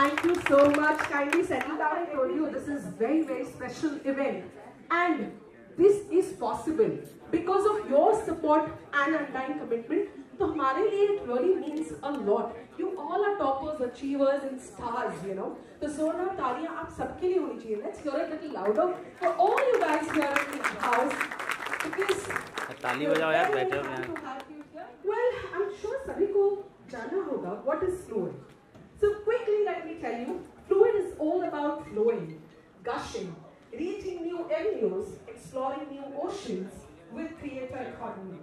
Thank you so much. Kindly settle down. I told you this is very, very special event. And this is possible because of your support and undying commitment. So हमारे लिए it really means a lot. You all are toppers, achievers and stars, you know. तो जोरदार तालियां आप सबके लिए होनी चाहिए. Let's hear it a little louder for all you guys here in the house. Because ताली बजाओ यार, बैठे हो यहाँ. Well, I'm sure सभी को जानना होगा what is fluid. So quickly let me tell you, fluid is all about flowing, gushing, reaching new avenues, exploring new oceans with creator economy.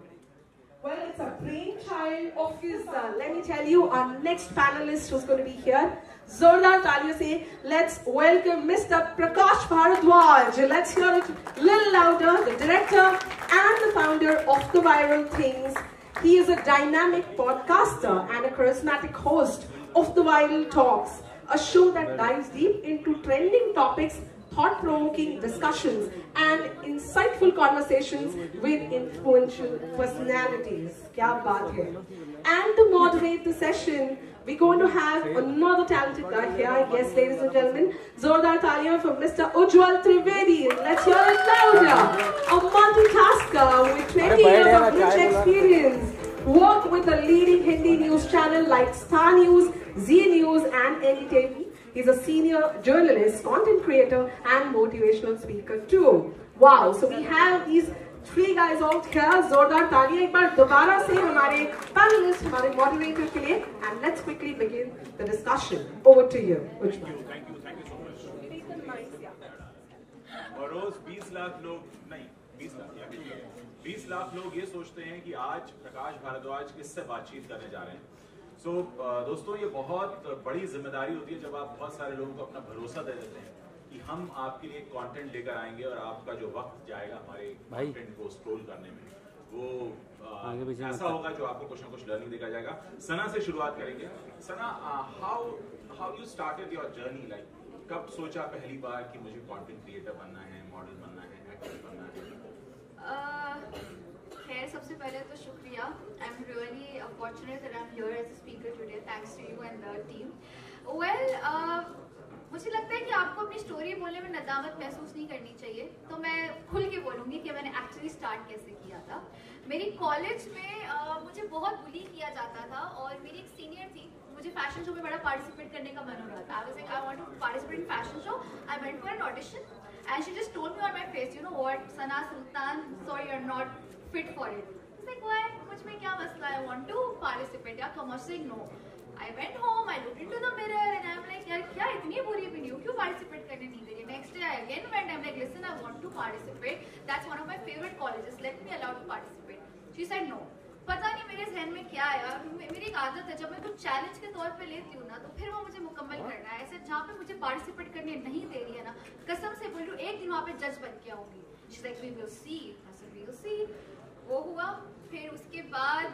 Well, it's a brainchild of his, let me tell you, our next panelist who's going to be here. Zordar Talia say, let's welcome Mr. Prakash Bharadwaj. Let's hear it a little louder. The director and the founder of The Viral Things. He is a dynamic podcaster and a charismatic host of The Viral Talks, a show that dives deep into trending topics, thought-provoking discussions and insightful conversations with influential personalities. Kya baat hai? And to moderate the session, we're going to have another talented guy here. Yes, ladies and gentlemen, Zordar Talia for Mr. Ujjwal Trivedi. Let's hear it louder. A multitasker with 20 years of rich experience. Worked with the leading Hindi news channel like Star News, Z News and NDTV. He's a senior journalist, content creator and motivational speaker too. Wow, so we have these three guys all here. Zordar तालियां एक बार दोबारा से हमारे panelists, हमारे moderator के लिए. And let's quickly begin the discussion. Over to you, Ujjwal. Thank you so much. और रोज 20 लाख लोग नहीं 20 लाख लोग ये सोचते हैं कि आज प्रकाश भारद्वाज किससे बातचीत करने जा रहे हैं. So, दोस्तों ये बहुत बड़ी जिम्मेदारी होती है जब आप बहुत सारे लोगों को अपना भरोसा दे देते हैं कि हम आपके लिए कंटेंट लेकर आएंगे और आपका जो वक्त जाएगा हमारे कंटेंट को स्क्रॉल करने में वो ऐसा होगा जो आपको कुछ ना कुछ लर्निंग देगा जाएगा. सना से शुरुआत करेंगे. Sana, how you started your journey, like कब सोचा पहली बार कि मुझे कंटेंट क्रिएटर बनना है, मॉडल बनना है, एक्टर बनना है? खैर, सबसे पहले तो शुक्रिया. I am really fortunate that I am here as a speaker today. Thanks to you and the team. Well, मुझे लगता है कि आपको अपनी स्टोरी बोलने में नदामत महसूस नहीं करनी चाहिए, तो मैं खुल के बोलूँगी कि मैंने एक्चुअली स्टार्ट कैसे किया था. मेरी कॉलेज में मुझे बहुत बुली किया जाता था और मेरी एक सीनियर थी. मुझे फैशन शो में बड़ा पार्टिसिपेट करने का मन हो रहा था. I was like I want to participate in fashion show. I went for an audition and she just told me on my face, you know what, Sana Sultan, sorry you're not fit for it. I was like, why? मुझ में क्या मसला है? I want to participate. Yeah, come on, saying no. I went home, I looked into the mirror and I'm like, यार क्या इतनी बुरी बनी हूँ, क्यों participate करने नहीं दे रही? Next day I again went, I'm like, listen, I want to participate. That's one of my favorite colleges. Let me allow to participate. She said no. पता नहीं मेरे जहन में क्या आया. मेरी एक आदत है, जब मैं कुछ चैलेंज के तौर पे लेती हूँ ना, तो फिर वो मुझे मुकम्मल करना है. ऐसे जहाँ पे मुझे पार्टिसिपेट करने नहीं दे रही है ना, कसम से बोल रही हूँ, एक दिन वहाँ पे जज बन के आऊंगी. She's like, we will see. I said, we will see. वो हुआ. फिर उसके बाद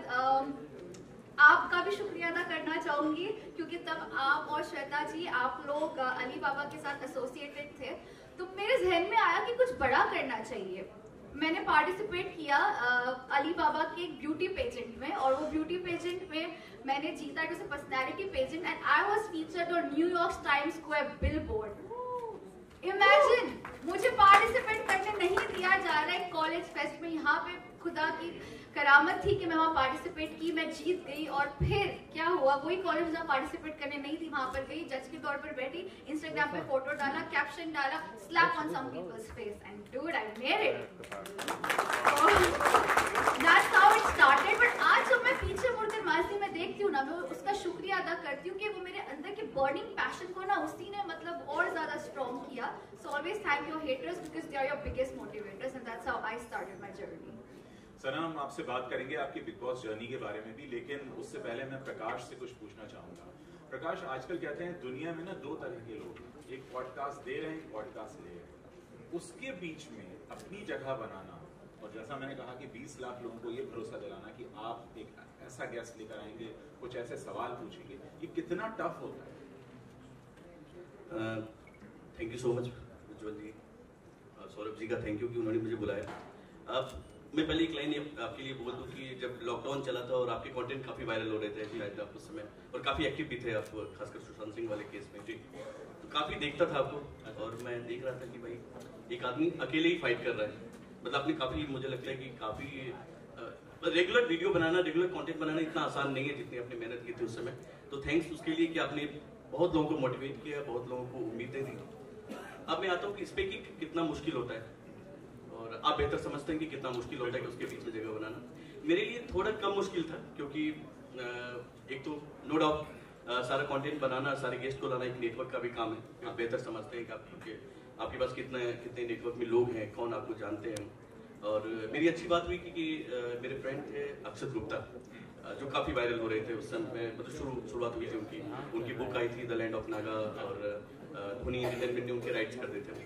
आपका भी शुक्रिया अदा करना चाहूंगी, क्योंकि तब आप और श्वेता जी, आप लोग अली बाबा के साथ एसोसिएटेड थे, तो मेरे जहन में आया कि कुछ बड़ा करना चाहिए. मैंने पार्टिसिपेट किया अली बाबा के एक ब्यूटी पेजेंट में, और वो ब्यूटी पेजेंट में मैंने जीता. It was a personality pageant and I was featured on New York Times Square billboard. Imagine, मुझे पार्टिसिपेट करने नहीं दिया जा रहा है कॉलेज फेस्ट में. यहाँ पे खुदा की करामत थी कि मैं वहाँ पार्टिसिपेट की, मैं जीत गई. और फिर क्या हुआ, वही कॉलेज जहाँ पार्टिसिपेट करने नहीं थी वहाँ पर गई, जज के तौर पर बैठी, इंस्टाग्राम पे फोटो डाला, कैप्शन डाला, slap on some people's face and dude I made it. That's how it started. But आज जब मैं पीछे मुड़कर माजी में देखती हूँ ना, मैं उसका शुक्रिया अदा करती हूँ कि वो मेरे अंदर के बर्निंग पैशन को ना उसी ने मतलब और ज्यादा स्ट्रॉन्ग किया. So always thank your haters because they are your biggest motivators and that's how I started my journey. Sana, हम आपसे बात करेंगे आपकी बिग बॉस जर्नी के बारे में भी, लेकिन उससे पहले मैं प्रकाश से कुछ पूछना चाहूंगा. प्रकाश, आजकल कहते हैं दुनिया में ना दो तरह के लोग, एक पॉडकास्ट दे रहे हैं, एक पॉडकास्ट ले रहे हैं. उसके बीच में अपनी जगह बनाना, और जैसा मैंने कहा कि 20 लाख लोगों को ये भरोसा दिलाना कि आप एक ऐसा गेस्ट लेकर आएंगे, कुछ ऐसे सवाल पूछेंगे, ये कितना टफ होता है? थैंक यू सो मच उज्जवल जी, सौरभ जी का थैंक यू कि उन्होंने मुझे बुलाया. अब मैं पहले एक लाइन आपके लिए बोल दूं कि जब लॉकडाउन चला था और आपके कंटेंट काफ़ी वायरल हो रहे थे शायद आप उस समय, और काफ़ी एक्टिव भी थे आप, खासकर सुशांत सिंह वाले केस में जी. काफ़ी देखता था आपको और मैं देख रहा था कि भाई एक आदमी अकेले ही फाइट कर रहा है। मतलब आपने काफ़ी, मुझे लगता है कि काफ़ी रेगुलर वीडियो बनाना, रेगुलर कंटेंट बनाना इतना आसान नहीं है जितनी आपने मेहनत की थी उस समय। तो थैंक्स उसके लिए कि आपने बहुत लोगों को मोटिवेट किया, बहुत लोगों को उम्मीदें दी। अब मैं आता हूँ कि इस पे कि कितना मुश्किल होता है और आप बेहतर समझते हैं कि कितना मुश्किल होता है कि उसके बीच में जगह बनाना। मेरे लिए थोड़ा कम मुश्किल था क्योंकि एक तो नो डाउट सारा कंटेंट बनाना, सारे गेस्ट को लाना एक नेटवर्क का भी काम है। आप बेहतर समझते हैं कि आपके पास कितने नेटवर्क में लोग हैं, कौन आपको जानते हैं। और मेरी अच्छी बात हुई कि मेरे फ्रेंड थे अक्षत गुप्ता जो काफ़ी वायरल हो रहे थे उस समय, मतलब शुरुआत हुई थी उनकी बुक आई थी द लैंड ऑफ नागा और धोनी एंटरटेनमेंट ने उनके राइट्स कर देते थे।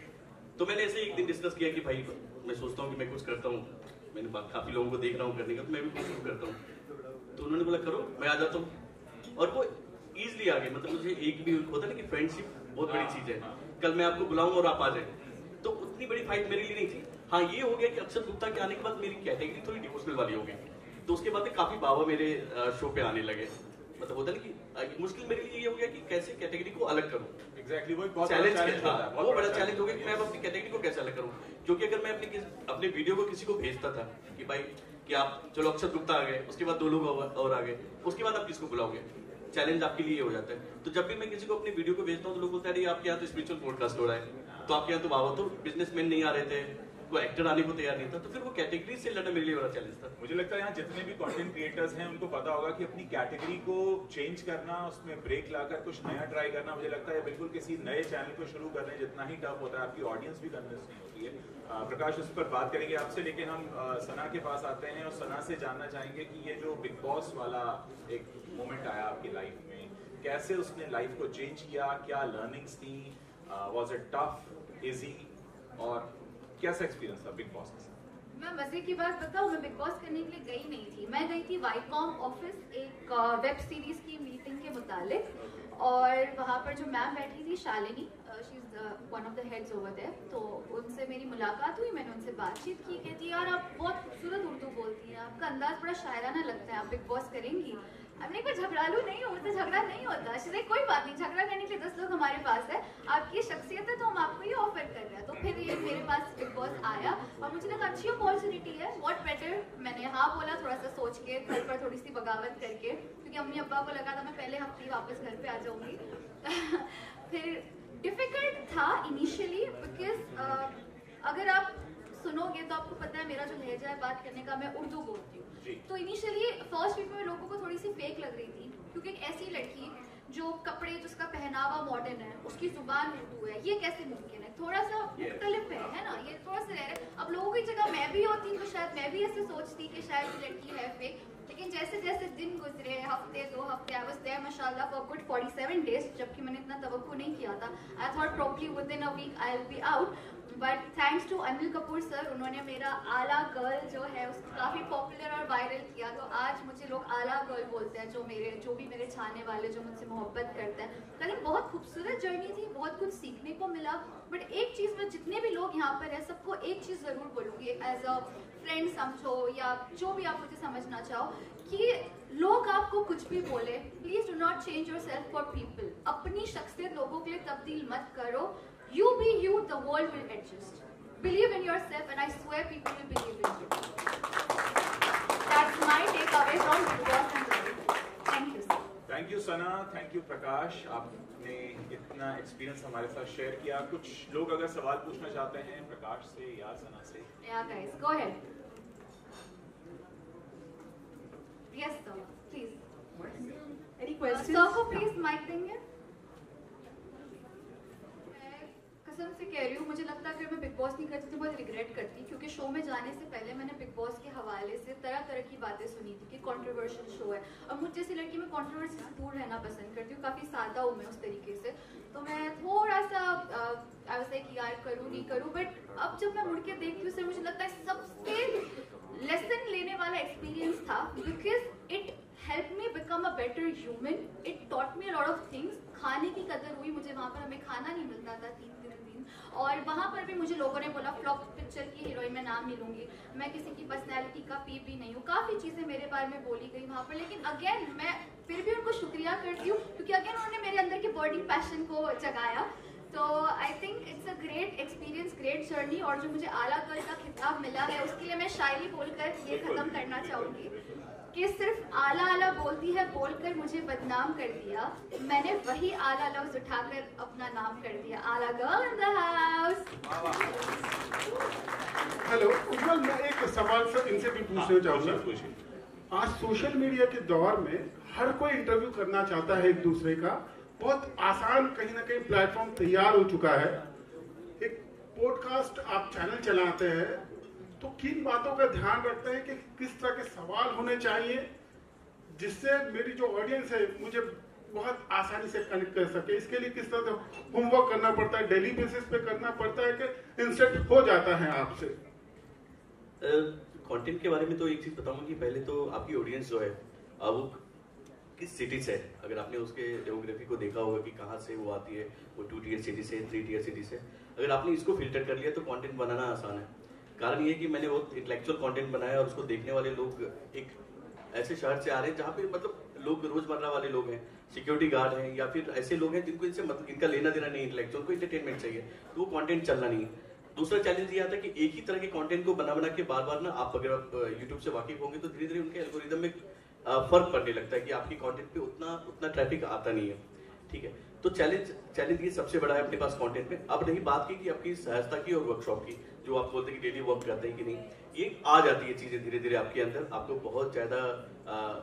तो मैंने ऐसे एक दिन डिस्कस किया कि भाई मैं सोचता हूँ कि मैं कुछ करता हूँ, मैंने काफ़ी लोगों को देख रहा हूँ करने का, तो मैं भी कुछ शुरू करता हूँ। तो उन्होंने बोला करो, मैं आ जाता हूँ। और वो ईजिली आ गए। मतलब मुझे एक भी होता है ना कि फ्रेंडशिप बहुत बड़ी चीज़ है। कल मैं आपको बुलाऊंगा और आप आ जाए, तो उतनी बड़ी फाइट मेरे लिए नहीं थी। हाँ, ये हो गया कि अक्षत गुप्ता के आने के बाद मेरी कैटेगरी थोड़ी डिवोशनल वाली हो गई। तो उसके बाद काफ़ी बाबा मेरे शो पे आने लगे। मतलब होता है ना कि मुश्किल मेरे लिए ये हो गया कि कैसे कैटेगरी को अलग करूँ। एग्जैक्टली वो एक बहुत चैलेंज था, वो बड़ा चैलेंज हो गया कि मैं अपनी कैटेगरी को कैसे अलग करूँ। क्योंकि अगर मैं अपने वीडियो को किसी को भेजता था कि भाई कि आप चलो अक्षत गुप्ता आ गए, उसके बाद 2 लोग और आ गए, उसके बाद आप किसको बुलाओगे, चैलेंज आपके लिए हो जाता है। तो जब भी मैं किसी को अपनी वीडियो को भेजता हूँ तो लोग बोलते हैं आपके यहाँ तो स्पिरिचुअल पॉडकास्ट हो रहा है, तो आपके यहाँ तो बाबा तो बिजनेसमैन नहीं आ रहे थे, कोई एक्टर आने को तैयार नहीं था। तो फिर वो कैटेगरी से लड़ना मेरे लिए बड़ा चैलेंज था। मुझे लगता है यहाँ जितने भी कंटेंट क्रिएटर्स हैं उनको पता होगा कि अपनी कैटेगरी को चेंज करना, उसमें ब्रेक लाकर कुछ नया ट्राई करना, मुझे लगता है बिल्कुल किसी नए चैनल को शुरू करने जितना ही टफ होता है। आपकी ऑडियंस भी कन्विंस नहीं होती है। प्रकाश उस पर बात करेंगे आपसे, लेकिन हम सना के पास आते हैं और सना से जानना चाहेंगे कि ये जो बिग बॉस वाला एक मोमेंट आया आपकी लाइफ में, कैसे उसने लाइफ को चेंज किया, क्या लर्निंग्स थी, वाज इट टफ, इजी, और कैसा एक्सपीरियंस था बिग बॉस के साथ? मैं मजे की बात बताऊं, मैं बिग बॉस करने के लिए गई नहीं थी। मैं गई थी वाईकॉम ऑफिस एक वेब सीरीज की मीटिंग के मुतालिक, और वहाँ पर जो मैम बैठी थी Shalini, she is one of the heads over there, तो उनसे मेरी मुलाकात हुई। मैंने उनसे बातचीत की, कहती यार आप बहुत खूबसूरत उर्दू बोलती हैं, आपका अंदाज बड़ा शायराना लगता है, आप बिग बॉस करेंगी। हमने कोई झगड़ालू नहीं होता, झगड़ा नहीं होता। श्री कोई बात नहीं, झगड़ा करने के लिए 10 लोग हमारे पास है, आपकी शख्सियत है तो हम आपको ये ऑफर कर रहे हैं। तो फिर ये मेरे पास बिग बॉस आया और मुझे लगा अच्छी अपॉर्चुनिटी है, व्हाट बेटर। मैंने हाँ बोला थोड़ा सा सोच के, घर पर थोड़ी सी बगावत करके, क्योंकि अम्मी अब्बा को लगा था मैं पहले हफ्ते ही वापस घर पे आ जाऊंगी। फिर डिफिकल्ट था इनिशियली, बिकॉज अगर आप सुनोगे तो आपको पता है मेरा जो लहजा है बात करने का, मैं उर्दू बोलती हूँ। तो इनिशियली फर्स्ट वीक में लोगों को थोड़ी सी फेक लग रही थी, क्योंकि एक ऐसी लड़की जो कपड़े, जिसका पहनावा मॉडर्न है, उसकी जुबान उर्दू है, ये कैसे मुमकिन है, थोड़ा सा मुख्तलिफ है ना, ये थोड़ा सा रह रहा है। अब लोगों की जगह मैं भी होती तो शायद मैं भी ऐसे सोचती कि शायद ये लड़की है फेक। लेकिन जैसे जैसे दिन गुजरे, हफ्ते 2 हफ्ते, आई वाज देयर माशाल्लाह फॉर गुड 47 डेज, जबकि मैंने इतना तवक्को नहीं किया था। I thought probably within a week I will be out, but thanks to Anil Kapoor sir, उन्होंने मेरा आला गर्ल जो है उसको काफ़ी पॉपुलर और वायरल किया। तो आज मुझे लोग आला गर्ल बोलते हैं, जो भी मेरे चाहने वाले, जो मुझसे मोहब्बत करते हैं। लेकिन बहुत खूबसूरत जर्नी थी, बहुत कुछ सीखने को मिला। बट एक चीज़ में, जितने भी लोग यहाँ पर हैं सबको एक चीज़ ज़रूर बोलूँगी, एज अ फ्रेंड समझो या जो भी आप मुझे समझना चाहो, कि लोग आपको कुछ भी बोले, please do not change your self for people. अपनी शख्सियत लोगों के लिए तब्दील मत करो। You be you, the world will adjust. Believe in yourself, and I swear people will believe in you. That's my takeaway from Big Boss and life. Thank you, sir. Thank you, Sana. Thank you, Prakash. आपने इतना experience हमारे साथ share किया। कुछ लोग अगर सवाल पूछना चाहते हैं प्रकाश से या सना से। Yeah, guys, go ahead. Yes, sir. Please. Any questions? Sir, को please mic देंगे? कसम से कह रही हूँ, मुझे लगता है अगर मैं बिग बॉस नहीं करती तो बहुत रिग्रेट करती, क्योंकि शो में जाने से पहले मैंने बिग बॉस के हवाले से तरह तरह की बातें सुनी थी कि कंट्रोवर्शियल शो है, और मुझ जैसी लड़की में कंट्रोवर्सी से दूर रहना पसंद करती हूँ, काफ़ी सादा हूँ मैं उस तरीके से। तो मैं थोड़ा सा आई वाज लाइक यार करूँ नहीं करूँ, बट अब जब मैं मुड़ के देखती हूँ सर, मुझे लगता है सबसे लेसन लेने वाला एक्सपीरियंस था, because it help me become a better human. It taught me lot of things. खाने की कदर हुई मुझे, वहाँ पर हमें खाना नहीं मिलता था 3 दिन, और वहाँ पर भी मुझे लोगों ने बोला फ्लॉप पिक्चर की हीरोइन में नाम नहीं लूंगी, मैं किसी की पर्सनैलिटी का पी भी नहीं हूँ, काफ़ी चीज़ें मेरे बारे में बोली गई वहाँ पर। लेकिन अगेन मैं फिर भी उनको शुक्रिया करती हूँ, क्योंकि अगेन उन्होंने मेरे अंदर की बर्निंग पैशन को जगाया। तो आई think it's a great experience, great journey. और जो मुझे आला गर्ल का खिताब मिला है उसके लिए मैं शायरी बोलकर ये खत्म करना चाहूँगी कि सिर्फ आला आला बोलती है बोलकर मुझे बदनाम कर दिया, मैंने वही आला लफ्ज उठाकर अपना नाम कर दिया। आला girl in the house. Hello Ujjwal, मैं एक सवाल सर इनसे भी पूछना चाहूँगा। आज सोशल मीडिया के दौर में हर कोई इंटरव्यू करना चाहता है एक दूसरे का, बहुत आसान कहीं ना कहीं प्लेटफॉर्म तैयार हो चुका है। एक पॉडकास्ट आप चैनल चलाते हैं तो किन बातों का ध्यान रखते हैं कि किस तरह के सवाल होने चाहिए जिससे मेरी जो ऑडियंस है मुझे बहुत आसानी से कनेक्ट कर सके? इसके लिए किस तरह से होमवर्क करना पड़ता है, डेली बेसिस पे करना पड़ता है कि इंस्टेंट हो जाता है आपसे? कंटेंट के बारे में तो एक चीज बताऊंगा कि पहले तो आपकी ऑडियंस जो है वो किस सिटी से है। अगर आपने उसके डेमोग्राफी को देखा होगा कि कहाँ से वो आती है, वो 2 टियर सिटी से, 3 टियर सिटी से, अगर आपने इसको फिल्टर कर लिया तो कंटेंट बनाना आसान है। कारण ये है कि मैंने वो इंटेलेक्चुअल कंटेंट बनाया और उसको देखने वाले लोग एक ऐसे शहर से आ रहे हैं जहाँ पे मतलब लोग रोजमर्रा वाले लोग हैं, सिक्योरिटी गार्ड हैं या फिर ऐसे लोग हैं जिनको इनसे मतलब इनका लेना देना नहीं, इंटेलेक्चुअल को एंटरटेनमेंट चाहिए, तो वो कंटेंट चलना नहीं है। दूसरा चैलेंज ये आता है कि एक ही तरह के कंटेंट को बना बना के बार बार ना आप अगर आप यूट्यूब से वाकिफ होंगे तो धीरे धीरे उनके एल्गोरिदम में फर्क पड़ने लगता है कि आपकी कंटेंट पे उतना ट्रैफिक आता नहीं है। ठीक है, तो चैलेंज ये सबसे बड़ा है अपने पास कंटेंट में। अब रही बात की कि आपकी सहजता की और वर्कशॉप की, जो आप बोलते हैं कि डेली वर्क करते हैं कि नहीं, ये आ जाती है चीजें धीरे धीरे आपके अंदर। आपको बहुत ज्यादा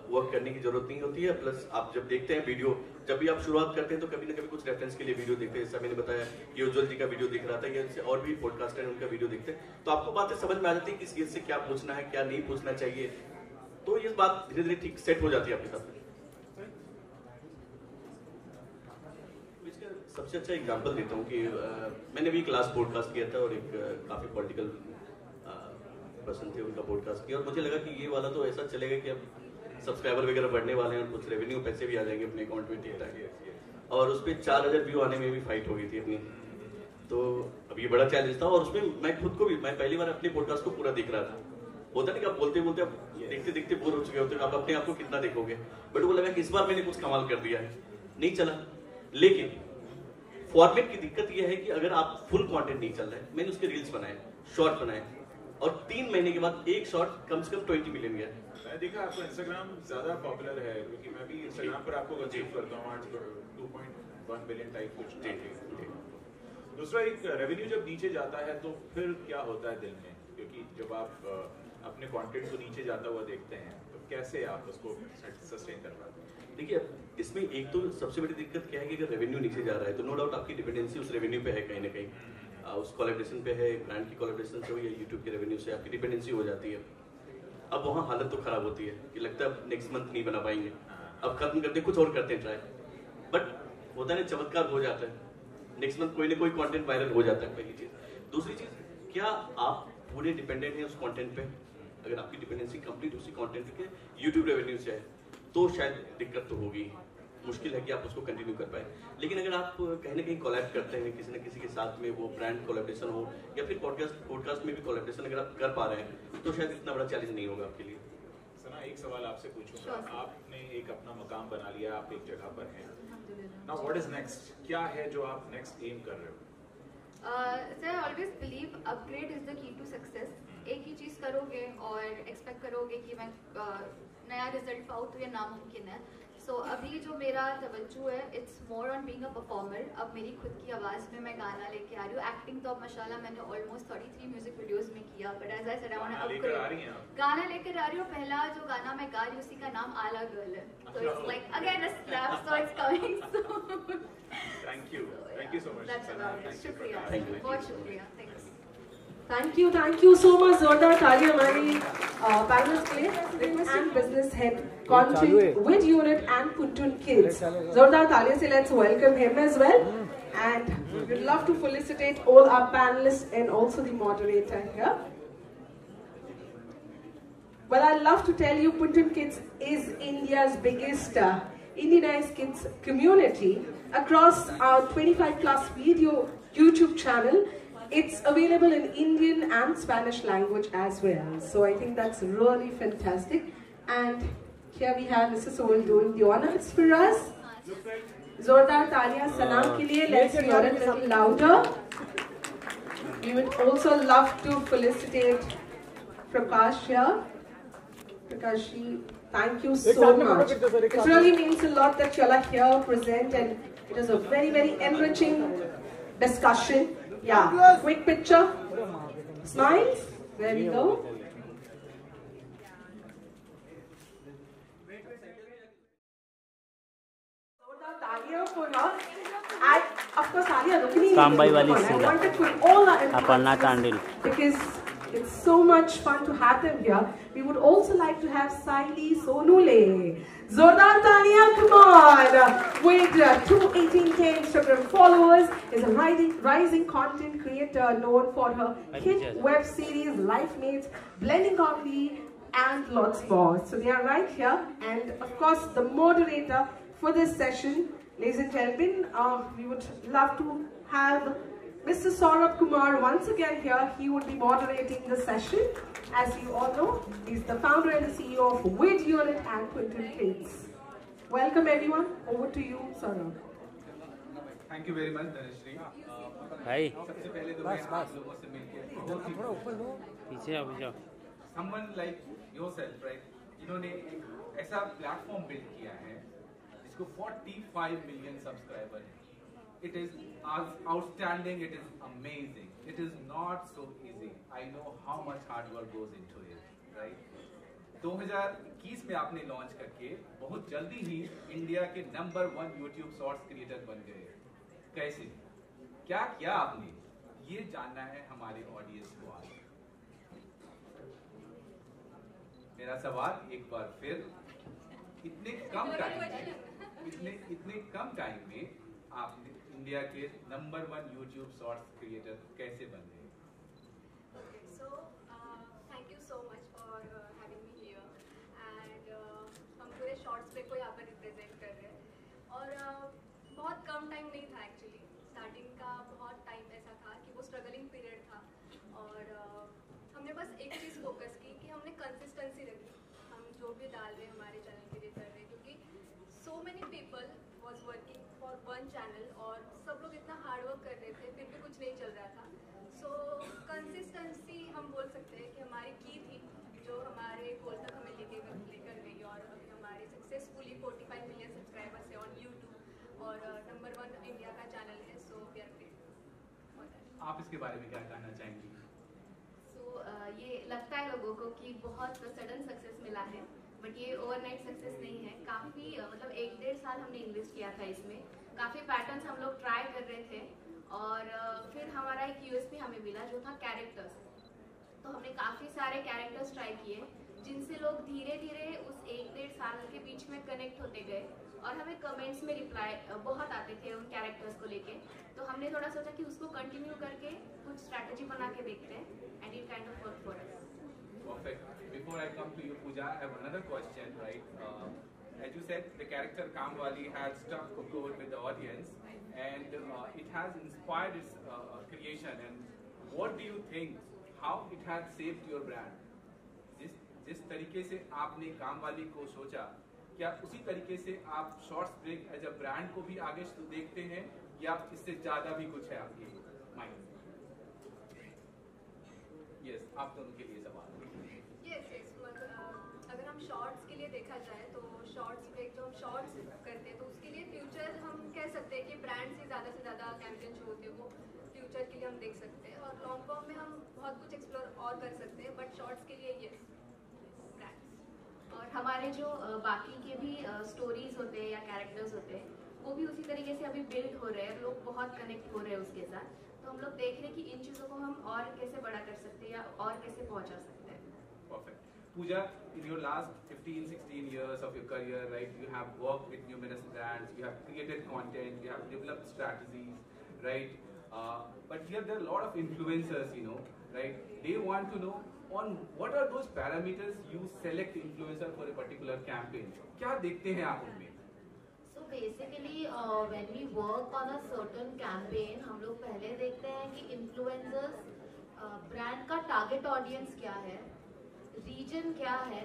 वर्क करने की जरूरत नहीं होती है। प्लस आप जब देखते हैं वीडियो, जब भी आप शुरुआत करते हैं तो कभी ना कभी कुछ रेफरेंस के लिए वीडियो देखते हैं। जैसा मैंने बताया कि उज्जवल जी का वीडियो दिख रहा था या और भी पॉडकास्टर हैं उनका वीडियो देखते हैं, तो आपको बातें समझ में आ जाती है किस चीज से क्या पूछना है, क्या नहीं पूछना चाहिए। तो ये बात धीरे धीरे ठीक सेट हो जाती है आपके साथ। इसका सबसे अच्छा एग्जांपल देता हूँ कि मैंने भी क्लास पॉडकास्ट किया था और एक काफी पॉलिटिकल पर्सन थे, उनका पॉडकास्ट किया और मुझे लगा कि ये वाला तो ऐसा चलेगा कि अब सब्सक्राइबर वगैरह बढ़ने वाले हैं और कुछ रेवेन्यू पैसे भी आ जाएंगे अपने अकाउंट में ठीक ठाक। और उस पर 4000 व्यू आने में भी फाइट हो गई थी अपनी। तो अब ये बड़ा चैलेंज था और उसमें मैं खुद को भी, मैं पहली बार अपने पॉडकास्ट को पूरा देख रहा था। होता नहीं कि आप बोलते बोलते आप देखते देखते बोर हो चुके होते, आप अपने आप को कितना देखोगे, बट वो लगा कि इस बार मैंने कुछ कमाल कर दिया है, नहीं चला। लेकिन फॉर्मेट की दिक्कत यह है कि अगर आप फुल कंटेंट नहीं चल रहा है, मैंने उसके रील्स बनाए, शॉर्ट बनाए और 3 महीने के बाद एक शॉर्ट कम से कम 20 मिलियन गया। मैंने देखा आपका इंस्टाग्राम ज्यादा पॉपुलर है क्योंकि मैं भी इंस्टाग्राम पर आपको कंज्यूम करता हूँ, आज 2.1 बिलियन टाइप कुछ। दूसरा, एक रेवेन्यू जब नीचे जाता है तो फिर क्या होता है दिल में, क्योंकि जब आप अपने कंटेंट को नीचे जाता हुआ देखते हैं तो कैसे आप उसको सस्टेन कर पाते हैं? देखिए, इसमें एक तो सबसे बड़ी दिक्कत क्या है कि अगर रेवेन्यू नीचे जा रहा है तो नो डाउट आपकी डिपेंडेंसी उस रेवेन्यू पे है कहीं ना कहीं, उस कोलैबोरेशन पे है, ब्रांड की कोलैबोरेशन से हो या यूट्यूब के रेवेन्यू से आपकी डिपेंडेंसी हो जाती है। अब वहाँ हालत तो खराब होती है कि लगता है नेक्स्ट मंथ नहीं बना पाएंगे, अब खत्म करते कुछ और करते हैं ट्राई, बट होता है ना चमत्कार हो जाता है, नेक्स्ट मंथ कोई ना कोई कंटेंट वायरल हो जाता है। पहली चीज। दूसरी चीज, क्या आप पूरे डिपेंडेंट हैं उस कंटेंट पे? अगर आपकी डिपेंडेंसी कंप्लीट उसी कंटेंट के यूट्यूब रेवेन्यू से है तो शायद दिक्कत तो होगी, मुश्किल है कि आप उसको कंटिन्यू कर पाए। लेकिन अगर आप कहीं ना कहीं कोलैब करते हैं किसी न किसी के साथ में, वो ब्रांड कोलैबोरेशन हो या फिर पॉडकास्ट में भी कोलैबोरेशन अगर आप कर पा रहे हैं तो शायद इतना बड़ा चैलेंज नहीं होगा आपके लिए। सना, एक सवाल आपसे पूछूंगा। आपने एक अपना मकाम बना लिया, आप एक जगह पर हैं, नाउ व्हाट इज नेक्स्ट? क्या है जो आप नेक्स्ट एम कर रहे हो? Sir, I always believe upgrade is the key to success. एक ही चीज़ करोगे और एक्सपेक्ट करोगे कि मैं नया रिजल्ट पाऊँ तो ये नामुमकिन है। सो अभी जो मेरा तवज्जो है, it's more on being a performer. अब मेरी खुद की आवाज़ में मैं गाना लेके आ रही हूँ। एक्टिंग तो अब माशाल्लाह मैंने ऑलमोस्ट 33 म्यूजिक वीडियोस में किया, but as I said I want to upgrade. गाना लेकर आ रही हूँ। पहला जो गाना मैं गा रही हूँ उसी का नाम आला गर्ल है, तो it's like again a slap, so it's coming soon. Thank you so much. That's about it. शुक्रिया, बहुत शुक्रिया, thanks. Thank you so much. जोरदार ताली हमारी पैनलिस्ट के लिए। Business and business head, content with unit and Puntun Kids. जोरदार ताली से let's welcome him as well. And we'd love to felicitate all our panelists and also the moderator here. Well, I'd love to tell you, Puntun Kids is India's biggest Indianized kids community across our 25 plus video YouTube channel. It's available in Indian and Spanish language as well. So I think that's really fantastic. And here we have Mrs. Soul doing the honors for us. जोरदार तालियां सलाम के लिए. Let's hear it a little louder. We would also love to felicitate Prakash here. Prakash ji, thank you so much. It really means a lot that you are here present, and it is a very, very enriching discussion. Yeah, quick picture. Smiles. There we go. कामबाई वाली Sheila Aparna Chandil. Because it's so much fun to have them here. We would also like to have Saili Sonule. Zordar Taliya, come on! With 218K Instagram followers, is a rising content creator known for her hit web series Life Mates, blending comedy, and lots more. So they are right here, and of course the moderator for this session, ladies and gentlemen, we would love to have Mr. Saurabh Kumar once again here. He would be moderating the session. As you all know, he's the founder and the CEO of Wid Unit and Quinton Kids. Welcome everyone. Over to you, Saurabh. Thank you very much, Dhanashree. भाई सबसे पहले तो मैं आप लोगों से मिलकर पीछे आओ पीछे आओ. someone like yourself, right? जिन्होंने एक ऐसा प्लेटफॉर्म बिल्ड किया है जिसको 45 million सब्सक्राइबर हैं. It is outstanding. It is amazing. It is not so easy. I know how much hard work goes into it, right? 2021 में आपने लॉन्च करके बहुत जल्दी ही इंडिया के नंबर 1 YouTube शॉर्ट्स क्रिएटर बन गए. कैसे, क्या किया आपने, ये जानना है हमारे ऑडियंस को आज. मेरा सवाल एक बार फिर, इतने कम टाइम में आपने इंडिया के नंबर 1 YouTube शॉर्ट्स क्रिएटर कैसे बन गए? So thank you so much for having me here, and हम पूरे शॉर्ट्स पे को यहाँ पर रिप्रेजेंट कर रहे हैं. और बहुत कम टाइम नहीं था एक्चुअली. स्टार्टिंग का बहुत टाइम ऐसा था कि वो स्ट्रगलिंग पीरियड था, और हमने बस एक चीज़ फोकस की कि हमने कंसिस्टेंसी रखी. हम जो भी डाल रहे हैं हमारे चैनल के लिए कर रहे हैं, क्योंकि so many people was working for one channel और सब लोग इतना हार्ड वर्क कर रहे थे, फिर भी कुछ नहीं चल रहा था. सो कंसिस्टेंसी हम बोल सकते हैं कि हमारी की थी, जो हमारे गोल तक हमें लेकर गई. और अभी हमारे सक्सेसफुली 45 मिलियन सब्सक्राइबर्स है ऑन यूट्यूब, और नंबर 1 इंडिया का चैनल है. So we are great. आप इसके बारे में क्या कहना चाहेंगी? ये लगता है लोगों को कि बहुत सडन सक्सेस मिला है, बट ये ओवरनाइट सक्सेस नहीं है. काफ़ी मतलब 1-1.5 साल हमने इन्वेस्ट किया था इसमें. काफ़ी पैटर्न्स हम लोग ट्राई कर रहे थे, और फिर हमारा एक यूएसपी हमें मिला जो था कैरेक्टर्स. तो हमने काफ़ी सारे कैरेक्टर्स ट्राई किए, जिनसे लोग धीरे धीरे उस 1-1.5 साल के बीच में कनेक्ट होते गए, और हमें कमेंट्स में रिप्लाई बहुत आते थे उन कैरेक्टर्स को लेके. तो हमने थोड़ा सोचा कि उसको कंटिन्यू करके कुछ स्ट्रैटेजी बना के देखते हैं, and it kind of work for us. Perfect. Before I come to you, Pooja, I have another question, right? As you said, the character Kamwali has struck a chord with the audience, and it has inspired its creation. And what do you think? How it has shaped your brand? जिस तरीके से आपने कामवाली को सोचा, क्या उसी तरीके से आप shorts break as a brand को भी आगे देखते हैं, या इससे ज्यादा भी कुछ है आपके माइंड? यस, आप दोनों के लिए सवाल. यस, अगर हम शॉर्ट्स के लिए देखा जाए तो शॉर्ट्स ब्रेक जो हम शॉर्ट्स करते हैं, तो उसके लिए फ्यूचर हम कह सकते हैं कि ब्रांड से ज़्यादा कैंपेन जो होते हैं वो फ्यूचर के लिए हम देख सकते हैं. और लॉन्ग फॉर्म में हम बहुत कुछ एक्सप्लोर और कर सकते हैं, बट शॉर्ट्स के लिए यस ब्रांड्स. और हमारे जो बाकी के भी स्टोरीज होते हैं या कैरेक्टर्स होते हैं, वो भी उसी तरीके से अभी बिल्ड हो रहे हैं. लोग बहुत कनेक्ट हो रहे हैं उसके साथ. तो हम लोग देख रहे हैं कि इन चीज़ों को हम और कैसे बड़ा कर सकते हैं या और कैसे पहुंचा सकते हैं. Perfect. Pooja, in your last 15-16 years of your career, right, you have worked with numerous brands, you have created content, you have developed strategies, right? But here there are a lot of influencers, you know, right? They want to know on what are those parameters you select influencer for a particular campaign. क्या देखते हैं आप उनमें? So basically, when we work on a certain campaign, हम लोग पहले देखते हैं कि influencers ब्रांड का टारगेट ऑडियंस क्या है, रीजन क्या है,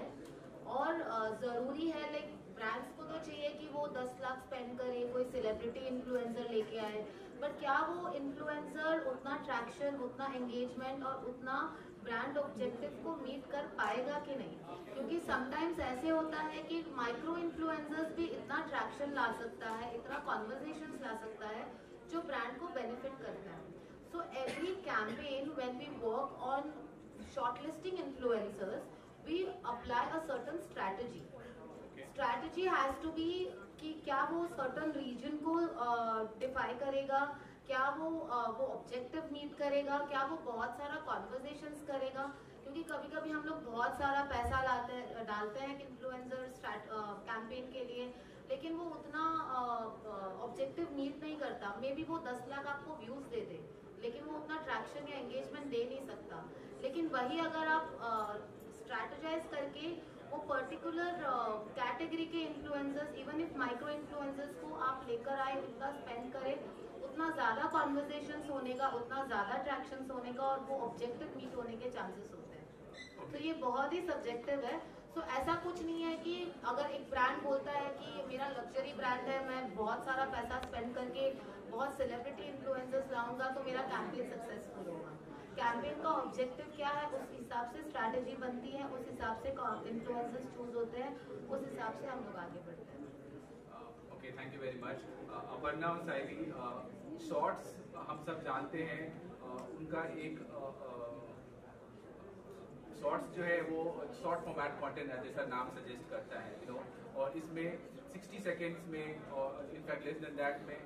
और ज़रूरी है लाइक ब्रांड्स को तो चाहिए कि वो 10 लाख स्पेंड करे, कोई सेलिब्रिटी इन्फ्लुएंसर लेके आए, बट क्या वो इन्फ्लुएंसर उतना ट्रैक्शन, उतना एंगेजमेंट और उतना ब्रांड ऑब्जेक्टिव को मीट कर पाएगा कि नहीं? क्योंकि समटाइम्स ऐसे होता है कि माइक्रो इन्फ्लुएंसर्स भी इतना ट्रैक्शन ला सकता है, इतना कॉन्वर्सेशंस ला सकता है जो ब्रांड को बेनिफिट करता है. So every campaign when we work on shortlisting influencers, we apply a certain strategy. Strategy has to be कि क्या वो certain region को defy करेगा, क्या वो objective meet करेगा, क्या वो बहुत सारा conversations करेगा. क्योंकि कभी कभी हम लोग बहुत सारा पैसा डालते हैं influencer campaign के लिए, लेकिन वो उतना objective meet नहीं करता. मे बी वो 10 लाख आपको views दे दे, लेकिन वो उतना ट्रैक्शन या एंगेजमेंट दे नहीं सकता. लेकिन वही अगर आप स्ट्रैटेजाइज करके वो पर्टिकुलर कैटेगरी के influencers, even if micro influencers को आप लेकर आए, उतना स्पेंड करें, उतना ज़्यादा कॉन्वर्सेशंस होने का, उतना ज़्यादा ट्रैक्शंस होने का और वो ऑब्जेक्टिव मीट होने के चांसेस होते हैं. तो ये बहुत ही सब्जेक्टिव है. तो ऐसा कुछ नहीं है कि अगर एक ब्रांड बोलता है कि मेरा लग्जरी ब्रांड है, मैं बहुत सारा पैसा स्पेंड करके बहुत सेलिब्रिटी इन्फ्लुएंसर्स लाऊंगा तो मेरा कैंपेन सक्सेसफुल होगा. कैंपेन का ऑब्जेक्टिव क्या है, उस हिसाब से स्ट्रैटेजी बनती है, उस हिसाब से इन्फ्लुएंसर्स चूज होते हैं, उस हिसाब से हम लोग आगे बढ़ते हैं. Okay, thank you very much. Aparna और साइली, शॉर्ट्स हम सब जानते हैं, उनका एक शॉर्ट्स जो है वो शॉर्ट फॉर्मेट कंटेंट है, जैसा नाम सजेस्ट करता है, यू नो, और इसमें 60 सेकेंड्स में और इनफैक्ट लेस देन दैट में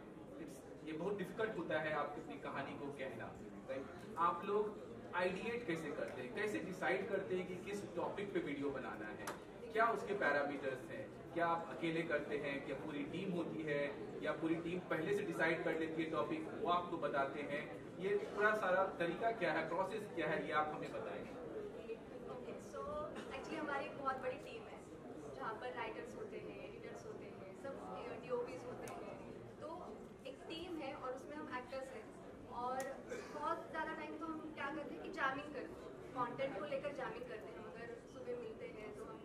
ये बहुत डिफिकल्ट होता है आप अपनी कहानी को कहना. राइट, आप लोग आइडिएट कैसे करते हैं, कैसे डिसाइड करते हैं कि किस टॉपिक पे वीडियो बनाना है, क्या उसके पैरामीटर्स हैं, क्या आप अकेले करते हैं, क्या पूरी टीम होती है, या पूरी टीम पहले से डिसाइड कर लेती है टॉपिक, वो आपको बताते हैं, ये पूरा सारा तरीका क्या है, प्रोसेस क्या है, ये आप हमें बताएंगे. सो एक्चुअली हमारी एक बहुत बड़ी टीम है जहाँ पर राइटर्स होते हैं, एडिटर्स होते हैं, सब DOPs होते हैं. तो एक टीम है और उसमें हम एक्टर्स हैं, और बहुत ज़्यादा टाइम तो हम क्या करते हैं कि जैमिंग करते हैं, कंटेंट को लेकर जैमिंग करते हैं. अगर सुबह मिलते हैं तो हम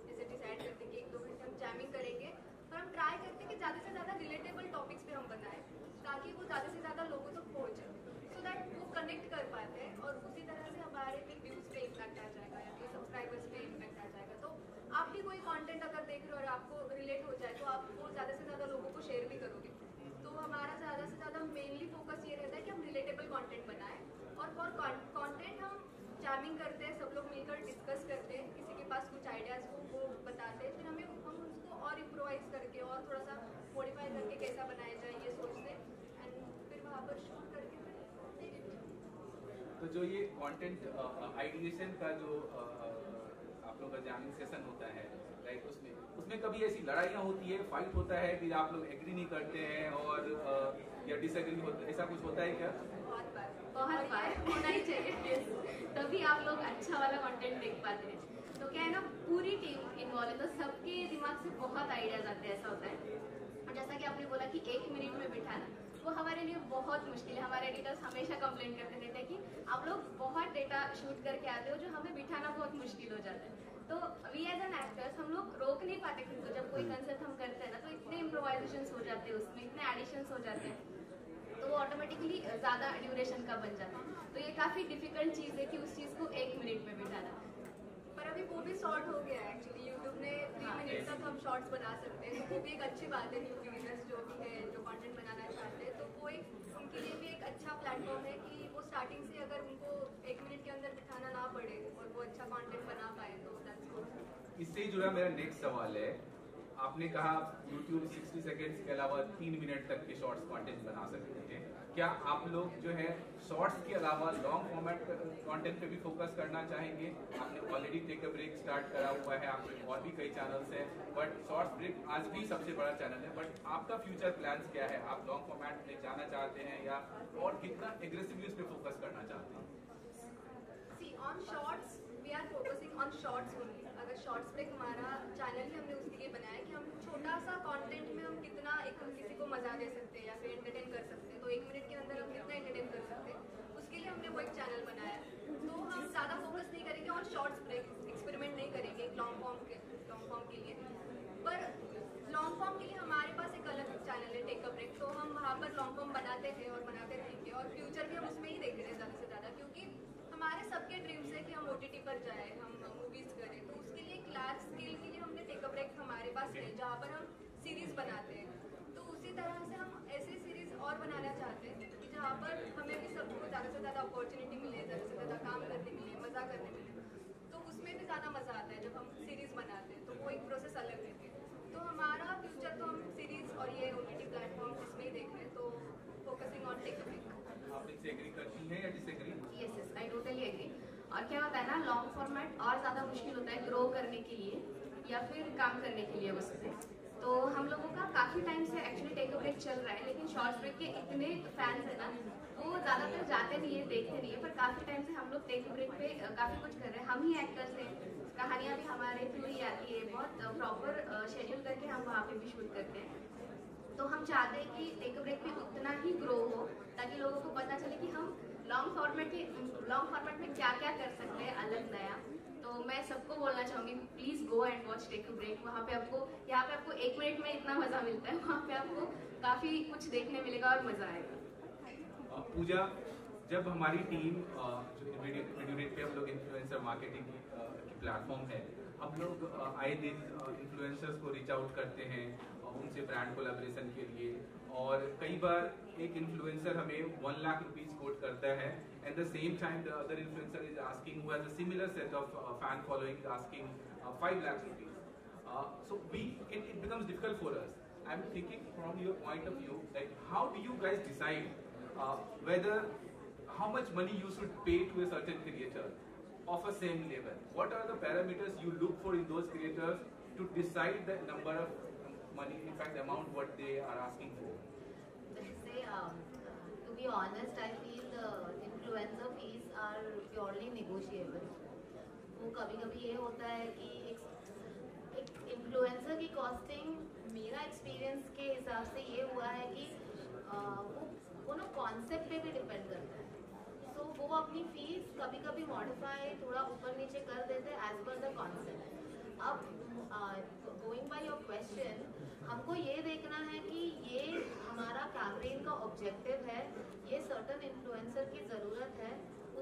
जैसे डिसाइड करते हैं कि 1-2 घंटे हम जैमिंग करेंगे, और हम ट्राई करते हैं कि ज़्यादा से ज़्यादा रिलेटेबल टॉपिक्स पे हम बनाएं ताकि वो ज़्यादा से ज़्यादा लोगों तक पहुँचे, सो दैट वो कनेक्ट कर पाते हैं, और उसी तरह से हमारे भी व्यूज़ पे इम्पैक्ट आ जाएगा या फिर सब्सक्राइबर्स पे इम्पैक्ट आ जाएगा. तो आप भी कोई कंटेंट अगर देख रहे हो और आपको रिलेट हो जाए तो आप वो ज़्यादा से ज़्यादा लोगों को शेयर भी करोगे. तो हमारा ज़्यादा से ज़्यादा मेनली फोकस ये रहता है कि हम रिलेटेबल कंटेंट बनाएं, और फॉर कंटेंट हम जैमिंग करते हैं, सब लोग मिलकर डिस्कस करते हैं, किसी के पास कुछ आइडियाज़ हो वो बताते हैं, फिर हम उसको और इम्प्रोवाइज करके और थोड़ा सा मॉडिफाई करके कैसा बनाया जाए ये सोचते हैं, एंड फिर वहाँ पर शूट करके तो जो ये कंटेंट आइडिएशन का जो आप लोगों का जैमिंग सेशन होता है, राइट, उसमें कभी ऐसी लड़ाइयाँ होती है, फाइट होता है, फिर आप लोग एग्री नहीं करते हैं और या डिसएग्री होता है, ऐसा कुछ होता है क्या? बहुत बार होना ही चाहिए, तभी आप लोग अच्छा वाला कंटेंट देख पाते हैं. तो क्या है ना, पूरी टीम इन्वॉल्व है तो सबके दिमाग से बहुत आइडियाज आते हैं. ऐसा होता है, और जैसा कि आपने बोला कि 1 मिनट में बिठाना, वो हमारे लिए बहुत मुश्किल है. हमारे एडिटर्स हमेशा कंप्लेंट करते रहते हैं कि आप लोग बहुत डेटा शूट करके आते हो जो हमें बिठाना बहुत मुश्किल हो जाता है. तो वी एज एन एक्टर्स हम लोग रोक नहीं पाते खुद को. जब कोई कंसेप्ट हम करते हैं ना, तो इतने इम्प्रोवाइजेशंस हो जाते हैं, उसमें इतने एडिशंस हो जाते हैं, तो वो ऑटोमेटिकली ज़्यादा ड्यूरेशन का बन जाता है. तो ये काफ़ी डिफिकल्ट चीज़ है कि उस चीज़ को 1 मिनट में बिठाना. पर अभी वो भी शॉर्ट हो गया है एक्चुअली. यूट्यूब ने 3 मिनट तक हम शॉर्ट्स बना सकते हैं, वो भी एक अच्छी बात है. न्यू यूजर्स जो भी है, जो कंटेंट बनाना चाहते हैं, तो वो एक उनके लिए भी एक अच्छा प्लेटफॉर्म है कि वो स्टार्टिंग से अगर उनको 1 मिनट के अंदर बिठाना ना पड़े और वो अच्छा कंटेंट बना पाए, तो दैट्स गुड. इससे ही जुड़ा मेरा नेक्स्ट सवाल है, आपने कहा YouTube 60 सेकेंड्स के अलावा 3 मिनट तक के शॉर्ट्स कंटेंट बना सकते हैं. क्या आप लोग जो है शॉर्ट्स के अलावा लॉन्ग फॉर्मेट कंटेंट पे भी फोकस करना चाहेंगे? आपने already take a break start करा हुआ है, आपके और भी कई चैनल्स हैं, बट शॉर्ट्स ब्रेक आज भी सबसे बड़ा चैनल है. बट आपका फ्यूचर प्लान्स क्या है? आप लॉन्ग फॉर्मेट में जाना चाहते हैं या और कितना एग्रेसिवली उस पर फोकस करना चाहते हैं? See on shorts we are focusing on shorts only. अगर शॉर्ट्स ब्रेक हमारा चैनल ही हमने उसके लिए बनाया कि हम छोटा सा कंटेंट में हम कितना किसी को मजा दे सकते हैं या फिर एंटरटेन कर सकते हैं. तो 1 मिनट के अंदर हम कितना एंटरटेन कर सकते हैं, उसके लिए हमने वो एक चैनल बनाया. तो हम ज़्यादा फोकस नहीं करेंगे ऑन शॉर्ट्स ब्रेक, एक्सपेरिमेंट नहीं करेंगे लॉन्ग फॉर्म के लिए. पर फॉर्म के लिए हमारे पास एक अलग चैनल है टेक अ ब्रेक, तो हम वहाँ पर लॉन्ग फॉर्म बनाते थे और बनाते रहेंगे और फ्यूचर भी हम उसमें ही देख रहे हैं ज़्यादा से ज़्यादा, क्योंकि हमारे सबके ड्रीम्स है कि हम OTT पर जाए, हम मूवीज़ करें, तो उसके लिए एक लार्ज स्केल के लिए हमने टेक अ ब्रेक हमारे पास है जहाँ पर हम सीरीज़ बनाते हैं। तो उसी तरह से हम ऐसे सीरीज़ और बनाना चाहते हैं कि जहाँ पर हमें भी सबको ज़्यादा से ज़्यादा अपॉर्चुनिटी मिले, ज़्यादा से ज़्यादा काम करने मिले, मज़ा करने मिले, तो उसमें भी ज़्यादा मज़ा आता है जब हम सीरीज़ बनाते हैं, तो वो एक प्रोसेस अलग रहती है। तो हमारा फ्यूचर तो हम सीरीज़ और ये OTT प्लेटफॉर्म इसमें ही देख रहे हैं, तो focusing on take a break. आप इससे एग्री करती हैं या disagree? Yes yes, I totally agree. और क्या होता है ना, लॉन्ग फॉर्मेट और ज़्यादा मुश्किल होता है ग्रो करने के लिए या फिर काम करने के लिए उसमें। तो हम लोगों का काफ़ी टाइम से एक्चुअली टेक अ ब्रेक चल रहा है, लेकिन शॉर्ट्स ब्रेक के इतने फैंस हैं ना, वो ज़्यादातर जाते नहीं है, देखते नहीं है, पर काफ़ी टाइम से हम लोग टेक अ ब्रेक पे काफ़ी कुछ कर रहे हैं। हम ही एक्टर्स हैं, कहानियाँ भी हमारे थ्रू ही आती है, बहुत प्रॉपर शेड्यूल करके हम वहाँ पे भी शूट करते हैं। तो हम चाहते हैं कि टेक अ ब्रेक भी उतना ही ग्रो हो, ताकि लोगों को पता चले कि हम लॉन्ग फॉर्मेट में क्या क्या कर सकते हैं अलग नया। तो मैं सबको बोलना चाहूँगी, please go and watch take a break. वहाँ पे आपको, यहाँ पे आपको 1 मिनट में इतना मज़ा मिलता है, वहाँ पे आपको काफ़ी कुछ देखने मिलेगा और मज़ा आएगा। पूजा, जब हमारी टीम वीडियो रेट पे हम लोग इन्फ्लुएंसर मार्केटिंग की प्लेटफॉर्म है, हम लोग आए दिन इन्फ्लुएंसर्स को रीच आउट करते हैं उनसे ब्रांड कोलैबोरेशन के लिए, और कई बार एक इन्फ्लुएंसर हमें 1 लाख रुपीज कोट करता है, at the same time the other influencer is asking, who has a similar set of fan following, asking 5 lakh rupees. So it becomes difficult for us. I'm thinking from your point of view, like how do you guys decide whether how much money you should pay to a certain creator of a same level? What are the parameters you look for in those creators to decide the number of money, in fact, the amount what they are asking for? Say, to be honest, I feel the influencer fees are purely negotiable. वो कभी-कभी ये होता है कि एक influencer की costing मेरा experience के हिसाब से ये हुआ है कि वो ना कॉन्सेप्ट पे भी डिपेंड करता है। तो वो अपनी फीस कभी-कभी मॉडिफाई थोड़ा ऊपर नीचे कर देते हैं एज पर द कॉन्सेप्ट। अब गोइंग बाय योर क्वेश्चन, हमको ये देखना है कि ये हमारा कैंपेन का ऑब्जेक्टिव है, ये सर्टन इन्फ्लुएंसर की ज़रूरत है,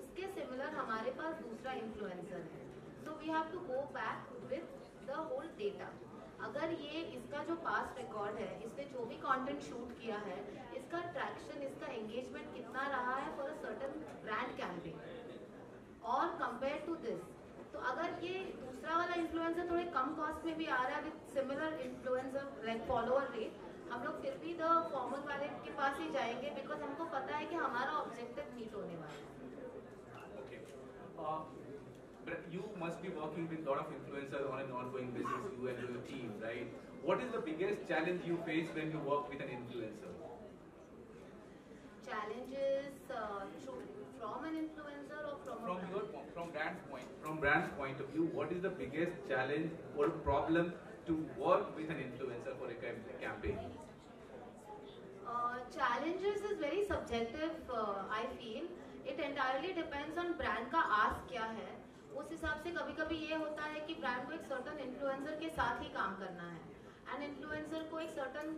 उसके सिमिलर हमारे पास दूसरा इन्फ्लुएंसर है। So we have to go back with the whole data. अगर ये इसका जो पास्ट रिकॉर्ड है, इसने जो भी कंटेंट शूट किया है, इसका ट्रैक्शन, इसका एंगेजमेंट कितना रहा है for a certain brand campaign, और कंपेयर टू दिस, तो अगर ये दूसरा वाला इन्फ्लुएंसर थोड़े कम कॉस्ट में भी आ रहा है with similar influencer like follower rate, हम लोग फिर भी द फॉर्मल वाले के पास ही जाएंगे, बिकॉज हमको पता है कि हमारा ऑब्जेक्टिव मीट होने वाला है। But you must be working with a lot of influencers on an ongoing basis, you and your team, right? What is the biggest challenge you face when you work with an influencer? Challenges from an influencer or from brand's point of view, what is the biggest challenge or problem to work with an influencer for a campaign? Challenges is very subjective. I feel it entirely depends on brand का ask क्या है। उस हिसाब से कभी-कभी ये होता है कि ब्रांड को एक सर्टन इन्फ्लुएंसर के साथ ही काम करना है, एंड इन्फ्लुएंसर को एक सर्टन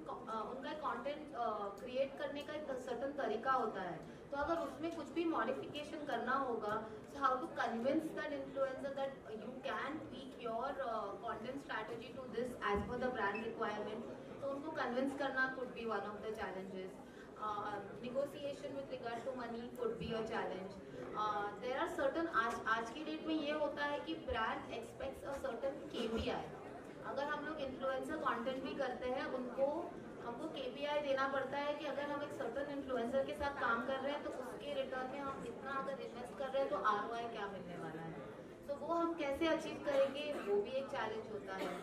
उनका कंटेंट क्रिएट करने का एक सर्टन तरीका होता है। तो अगर उसमें कुछ भी मॉडिफिकेशन करना होगा, so how to convince that influencer that you can tweak your content strategy to this as per the brand requirement, तो उनको कन्विंस करना could be one of the challenges. negotiation with regard to money could be a challenge. There are certain, आज की date में ये होता है कि brand expects a certain KPI. अगर हम लोग influencer content भी करते हैं, हमको KPI देना पड़ता है कि अगर हम एक certain influencer के साथ काम कर रहे हैं तो उसके रिटर्न में हम इतना अगर इन्वेस्ट कर रहे हैं तो ROI क्या मिलने वाला है, तो वो हम कैसे अचीव करेंगे, वो भी एक चैलेंज होता है।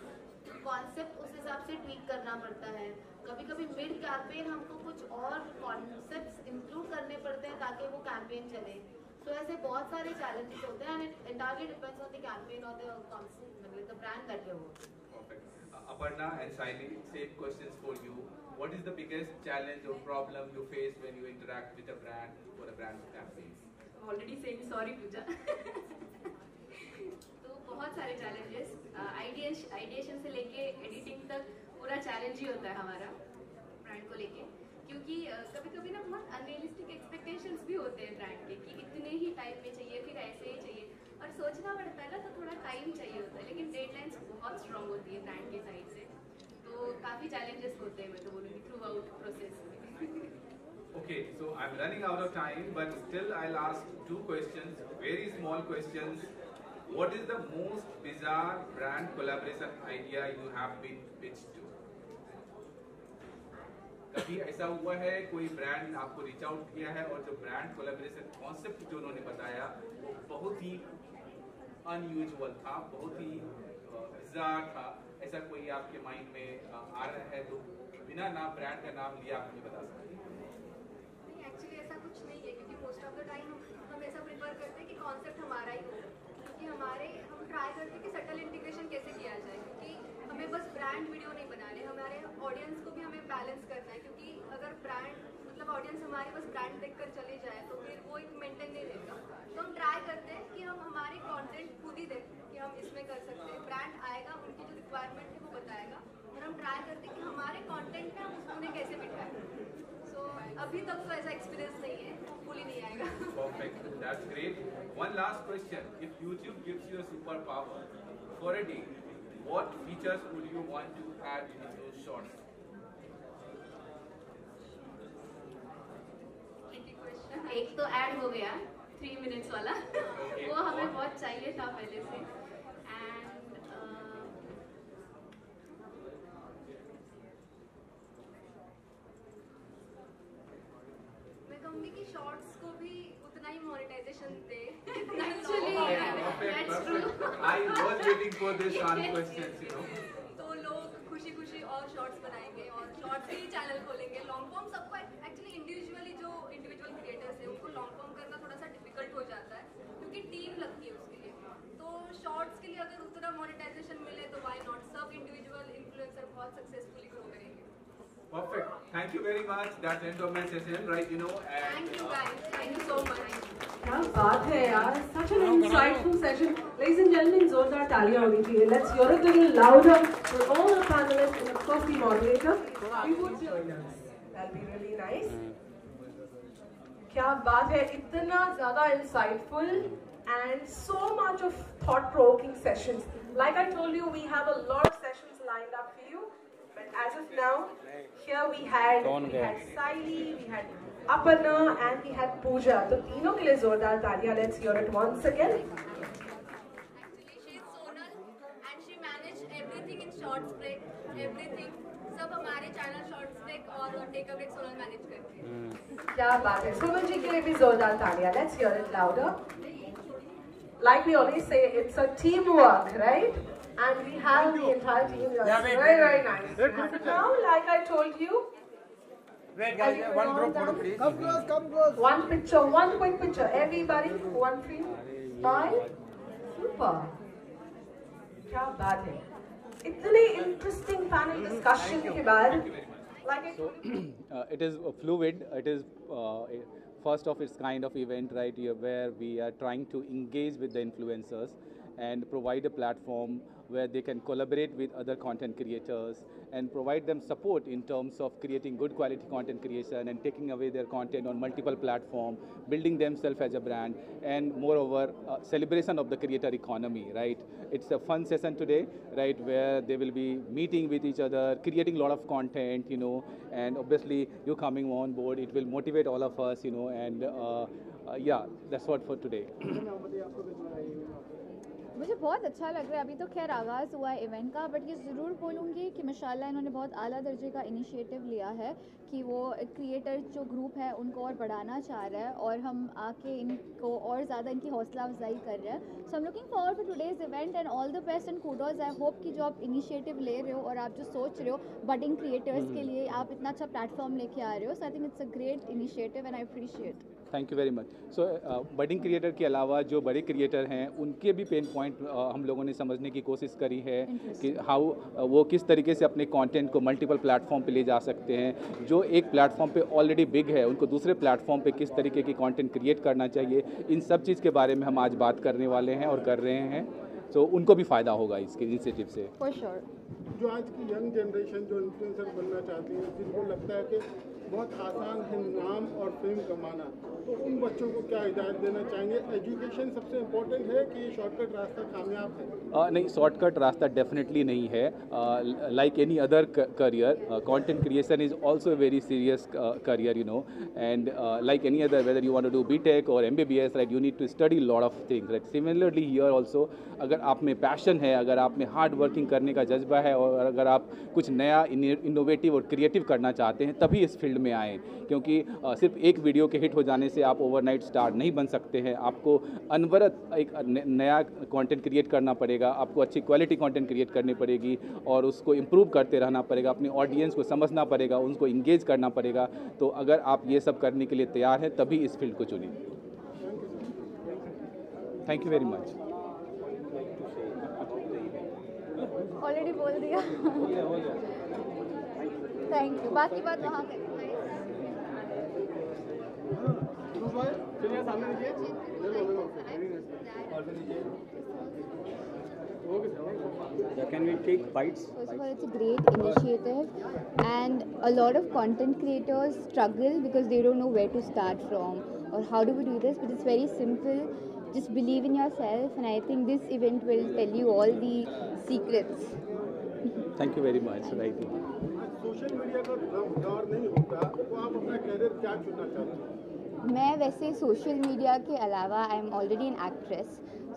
कॉन्सेप्ट उस हिसाब से ट्वीक करना पड़ता है। कभी-कभी मिड कैंपेन हमको कुछ और कॉन्सेप्ट्स इंक्लूड करने पड़ते हैं ताकि वो कैंपेन चले। तो ऐसे बहुत सारे चैलेंजेस होते हैं, and it entirely depends on the campaign और द कॉन्सेप्ट, मतलब the brand that you work. Perfect. Aparna and Saili, same questions for you. What is the biggest challenge or problem you face when you interact with a brand for a brand campaign? Already saying sorry, Pooja. तो बहुत सारे challenges, ideation से लेके editing तक, पूरा पूरा challenge ही होता है हमारा ब्रांड को लेके, क्योंकि कभी कभी ना बहुत अनरियलिस्टिक एक्सपेक्टेशंस भी होते हैं ब्रांड के कि इतने ही टाइम में चाहिए, फिर ऐसे ही चाहिए, और सोचना पड़ता है ना, तो थोड़ा टाइम चाहिए होता है, लेकिन डेडलाइंस बहुत स्ट्रांग होती है ब्रांड के साइड से, तो काफ़ी चैलेंजेस होते हैं, मैं तो बोलूँगी थ्रू आउट प्रोसेस में। Okay, so I'm running out of time, but still I'll ask 2 questions, very small questions. What is the most bizarre brand collaboration idea you have been pitched to? कभी ऐसा हुआ है कोई brand आपको reach out किया है और जो ब्रांड कोलैबोरेशन कॉन्सेप्ट जो उन्होंने बताया वो बहुत ही अनयूजुअल था, बहुत ही बिजार था, ऐसा कोई आपके माइंड में आ रहा है तो बिना नाम ब्रांड का नाम लिया आप मुझे बता सकते हैं? नहीं, एक्चुअली ऐसा कुछ नहीं है, क्योंकि मोस्ट ऑफ द टाइम हम ऐसा प्रेफर करते हैं कि कॉन्सेप्ट हमारा ही हो, क्योंकि हम ट्राई करते हैं कि सटल इंटीग्रेशन कैसे किया जाए, क्योंकि हमें बस ब्रांड वीडियो नहीं बनाने, हमारे ऑडियंस को भी हमें बैलेंस करना है, क्योंकि अगर ब्रांड मतलब ऑडियंस हमारी बस ब्रांड देखकर चली जाए तो फिर वो एक मेंटेन नहीं रहता, तो हम ट्राई करते हैं कि हम हमारे कंटेंट खुद ही देखें कि हम इसमें कर सकते हैं, ब्रांड आएगा उनकी जो रिक्वायरमेंट है वो बताएगा, और हम ट्राई करते हैं कि हमारे कंटेंट में हम उन्हें कैसे बिठाएं। सो अभी तक तो ऐसा एक्सपीरियंस नहीं है, होपफुली नहीं आएगा। Perfect, that's great. One last question: if YouTube gives you a superpower for a day, what features would you want to add in those shorts? एक तो ऐड हो गया 3 मिनट्स वाला, वो हमें बहुत चाहिए था पहले से, एंड मैं कहूँगी कि शॉर्ट्स को भी उतना ही मोनेटाइजेशन दे। I was waiting for this one question, you know. तो लोग खुशी खुशी और शॉर्ट्स बनाएंगे और शॉर्ट्स के ही चैनल खोलेंगे। लॉन्ग फॉर्म सबको एक्चुअली इंडिविजुअली जो इंडिविजुअल क्रिएटर्स है उनको लॉन्ग फॉर्म करना थोड़ा सा डिफिकल्ट हो जाता है, क्योंकि टीम लगती है उसके लिए, तो शॉर्ट्स के लिए अगर उतना मोनेटाइजेशन मिले तो व्हाई नॉट, सब इंडिविजुअल इन्फ्लुएंसर बहुत सक्सेसफुली ग्रो करेंगे। Perfect. Thank you very much. That's the end of my session, right? You know. And, Thank you guys. Thank you so much. क्या बात है यार, such an insightful session. Ladies and gentlemen, जोरदार तालियां होनी चाहिए. Let's hear it a little louder for all the panelists and of course the moderator. We would join us. That'll be really nice. क्या बात है, इतना ज़्यादा insightful and so much of thought-provoking sessions. Like I told you, we have a lot of sessions lined up for you. But as of now, here we had Saili, we had Aparna, and we had Pooja. तो तीनों के लिए जोरदार तालियां. Let's hear it once again. Actually, she is Sonal, and she managed everything in Shorts Break, everything. सब हमारे channel Shorts Break और Take a Break Sonal manage करती है. क्या बात है, सोनल जी के लिए भी जोरदार तालियां. Let's hear it louder. Like we always say, it's a teamwork, right? And we have the entire team here. Very, very nice. And now, like I told you, wait guys, one group photo please. Come close. One picture, one quick picture. Everybody, one frame. Smile. Super. क्या बात है, इतने interesting panel discussion के बाद, like I told you. It is fluid. It is first of its kind of event, right here, where we are trying to engage with the influencers and provide a platform where they can collaborate with other content creators and provide them support in terms of creating good quality content creation and taking away their content on multiple platforms, building themselves as a brand, and moreover, celebration of the creator economy, right? It's a fun session today, right, where they will be meeting with each other, creating a lot of content, you know, and obviously you coming on board, it will motivate all of us, you know, and yeah, that's what for today. मुझे बहुत अच्छा लग रहा है. अभी तो खैर आगाज़ हुआ है इवेंट का, बट ये ज़रूर बोलूँगी कि माशाल्लाह इन्होंने बहुत आला दर्जे का इनिशिएटिव लिया है कि वो क्रिएटर जो ग्रुप है उनको और बढ़ाना चाह रहा है और हम आके इनको और ज़्यादा इनकी हौसला अफजाई कर रहे हैं. So I am looking forward to today's event and all the best and kudos. I hope कि जो आप इनिशिएटिव ले रहे हो और आप जो सोच रहे हो बडिंग क्रिएटर्स के लिए, आप इतना अच्छा प्लेटफॉर्म लेके आ रहे हो. So I think it's a great initiative and I appreciate. Thank you very much. So budding creator के अलावा जो बड़े क्रिएटर हैं उनके भी पेन पॉइंट हम लोगों ने समझने की कोशिश करी है कि हाउ वो किस तरीके से अपने कंटेंट को मल्टीपल प्लेटफॉर्म पे ले जा सकते हैं. जो एक प्लेटफॉर्म पे ऑलरेडी बिग है उनको दूसरे प्लेटफॉर्म पे किस तरीके की कंटेंट क्रिएट करना चाहिए, इन सब चीज़ के बारे में हम आज बात करने वाले हैं और कर रहे हैं. तो उनको भी फ़ायदा होगा इसके इनिशिएटिव से. For sure. जो आज की यंग जनरेशन जो इन्फ्लुएंसर बनना चाहती है, जिनको लगता है कि बहुत आसान है नाम और फेम कमाना, तो उन बच्चों को क्या हिदायत देना चाहेंगे? एजुकेशन सबसे इम्पोर्टेंट है कि ये शॉर्टकट रास्ता कामयाब है? नहीं, शॉर्टकट रास्ता डेफिनेटली नहीं है. Like any other career, content creation is also a very serious career, you know, and like any other, whether you want to do BTech or MBBS, right, you need to study a lot of things, right? Similarly here also, अगर आप में passion है, अगर आप में hard working करने का जज्बा है और अगर आप कुछ नया इनोवेटिव और क्रिएटिव करना चाहते हैं, तभी इस फील्ड में आएँ. क्योंकि सिर्फ एक वीडियो के हिट हो जाने से आप ओवरनाइट स्टार नहीं बन सकते हैं. आपको अनवरत एक नया कंटेंट क्रिएट करना पड़ेगा, आपको अच्छी क्वालिटी कंटेंट क्रिएट करनी पड़ेगी और उसको इम्प्रूव करते रहना पड़ेगा, अपने ऑडियंस को समझना पड़ेगा, उनको इंगेज करना पड़ेगा. तो अगर आप ये सब करने के लिए तैयार हैं, तभी इस फील्ड को चुनें. Thank you very much. Already बोल दिया. Thank you. बाकी बात वहाँ पे. Can we take bites? First of all, it's a great initiative, and a lot of content creators struggle because they don't know where to start from or how do we do this, but it's very simple. Just believe in yourself, and I think this event will tell you all the secrets. Thank you very much. Right. Social media का दौर नहीं होता तो आप अपना career क्या चुनना चाहते हैं? मैं वैसे सोशल मीडिया के अलावा I am already an actress.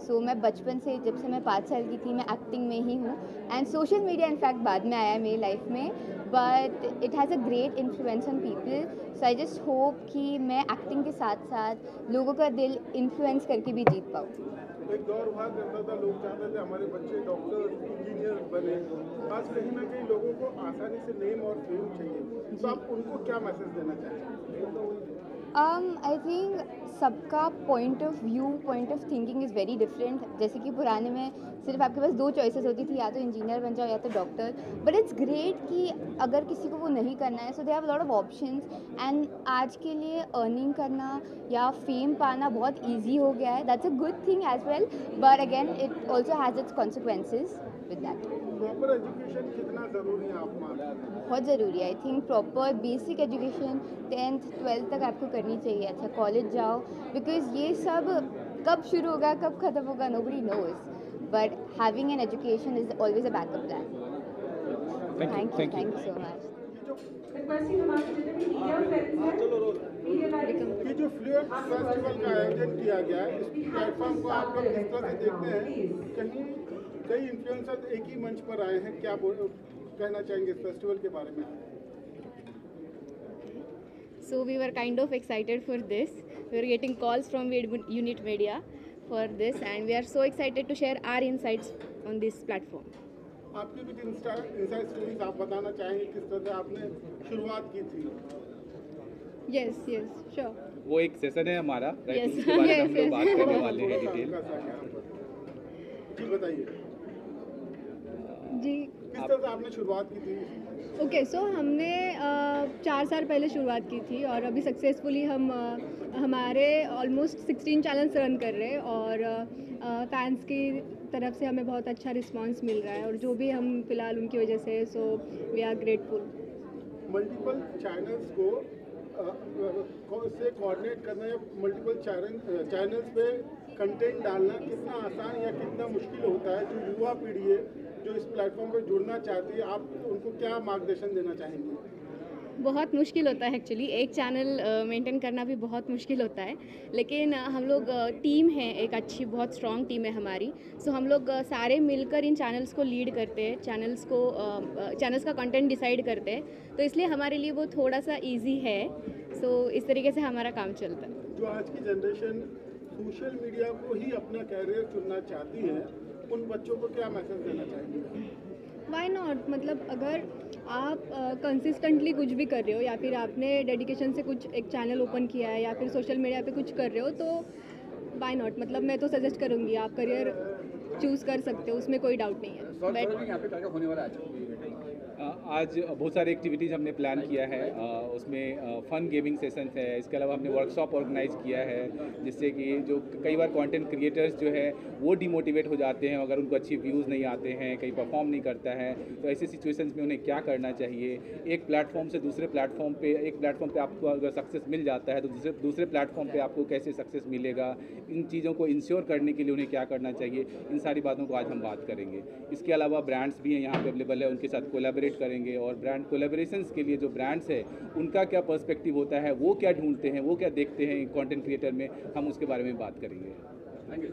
So मैं बचपन से, जब से मैं 5 साल की थी, मैं एक्टिंग में ही हूँ. एंड सोशल मीडिया इनफैक्ट बाद में आया मेरी लाइफ में, but it has a great influence on people. So I just hope कि मैं एक्टिंग के साथ साथ लोगों का दिल इन्फ्लुएंस करके भी जीत पाऊँ. एक दौर हुआ करता था, लोग चाहते थे हमारे बच्चे डॉक्टर, इंजीनियर बने. आज कहीं ना कहीं लोगों को आसानी से नेम और फेम चाहिए, तो आप उनको क्या मैसेज देना चाहेंगे? आई थिंक सबका point of view, point of thinking is very different. जैसे कि पुराने में सिर्फ आपके पास 2 चॉइसेस होती थी, या तो इंजीनियर बन जाओ या तो डॉक्टर. बट इट्स ग्रेट कि अगर किसी को वो नहीं करना है, so they have lot of options. And आज के लिए अर्निंग करना या फेम पाना बहुत ईजी हो गया है. That's a good thing as well, but again it also has its consequences with that. Proper education कितना ज़रूरी है आप मानते हैं? बहुत ज़रूरी है. I think proper basic education 10th 12th तक आपको करनी चाहिए. अच्छा कॉलेज जाओ, बिकॉज ये सब कब शुरू होगा कब ख़त्म होगा nobody knows, but having an education is always a backup plan. Thank you so much. ये जो फ्लूएंट फेस्टिवल का आयोजन किया गया है, इस प्लेटफॉर्म को आप लोग किस तरह से देखते हैं? कहीं कई इन्फ्लुएंसर एक ही मंच पर आए हैं, क्या कहना चाहेंगे इस फेस्टिवल के बारे में? So we were kind of excited for this. We were getting calls from Unit Media for this, and we are so excited to share our insights on this platform. आपकी कुछ इनसाइड स्टोरीज आप बताना चाहेंगे, किस तरह से आपने शुरुआत की थी? Yes, sure. वो एक सेशन है हमारा, राइट? Yes. उसके बारे में हम लोग Yes. बात करने वाले हैं डिटेल. जी बताइए. जी. किस तरह से आपने शुरुआत की थी? ओके, सो हमने 4 साल पहले शुरुआत की थी और अभी सक्सेसफुली हम हमारे ऑलमोस्ट 16 चैनल्स रन कर रहे हैं और फैंस की तरफ से हमें बहुत अच्छा रिस्पांस मिल रहा है और जो भी हम फिलहाल उनकी वजह से, so we are grateful. Multiple channels को से कोऑर्डिनेट करना या मल्टीपल चैनल्स पे कंटेंट डालना कितना आसान या कितना मुश्किल होता है? जो युवा पीढ़ी है जो इस प्लेटफॉर्म पर जुड़ना चाहती है, आप उनको क्या मार्गदर्शन देना चाहेंगे? बहुत मुश्किल होता है एक्चुअली. एक चैनल मेंटेन करना भी बहुत मुश्किल होता है, लेकिन हम लोग टीम है, एक अच्छी बहुत स्ट्रॉन्ग टीम है हमारी. सो हम लोग सारे मिलकर इन चैनल्स को लीड करते हैं, चैनल्स का कंटेंट डिसाइड करते हैं, तो इसलिए हमारे लिए वो थोड़ा सा ईजी है. सो इस तरीके से हमारा काम चलता है. जो आज की जनरेशन सोशल मीडिया को ही अपना कैरियर चुनना चाहती है, उन बच्चों को क्या मैसेज देना चाहेंगे? वाई नॉट, मतलब अगर आप कंसिस्टेंटली कुछ भी कर रहे हो या फिर आपने डेडिकेशन से कुछ एक चैनल ओपन किया है या फिर सोशल मीडिया पे कुछ कर रहे हो, तो वाई नॉट, मतलब मैं तो सजेस्ट करूँगी आप करियर चूज़ कर सकते हो, उसमें कोई डाउट नहीं है. आज बहुत सारे एक्टिविटीज़ हमने प्लान किया है, उसमें फ़न गेमिंग सेशंस है, इसके अलावा हमने वर्कशॉप ऑर्गेनाइज किया है, जिससे कि जो कई बार कंटेंट क्रिएटर्स जो है वो डिमोटिवेट हो जाते हैं अगर उनको अच्छी व्यूज़ नहीं आते हैं, कहीं परफॉर्म नहीं करता है, तो ऐसे सिचुएशंस में उन्हें क्या करना चाहिए। एक प्लेटफॉर्म से दूसरे प्लेटफॉर्म पे, एक प्लेटफॉर्म पे आपको अगर सक्सेस मिल जाता है तो दूसरे प्लेटफॉर्म पे आपको कैसे सक्सेस मिलेगा, इन चीज़ों को इंश्योर करने के लिए उन्हें क्या करना चाहिए, इन सारी बातों को आज हम बात करेंगे। इसके अलावा ब्रांड्स भी हैं यहाँ पे अवेलेबल है, उनके साथ कोलैबोरेट करेंगे और ब्रांड कोलैबोरेशंस के लिए जो ब्रांड्स है उनका क्या पर्सपेक्टिव होता है, वो क्या ढूंढते हैं, वो क्या देखते हैं कंटेंट क्रिएटर में, हम उसके बारे में बात करेंगे। Thank you.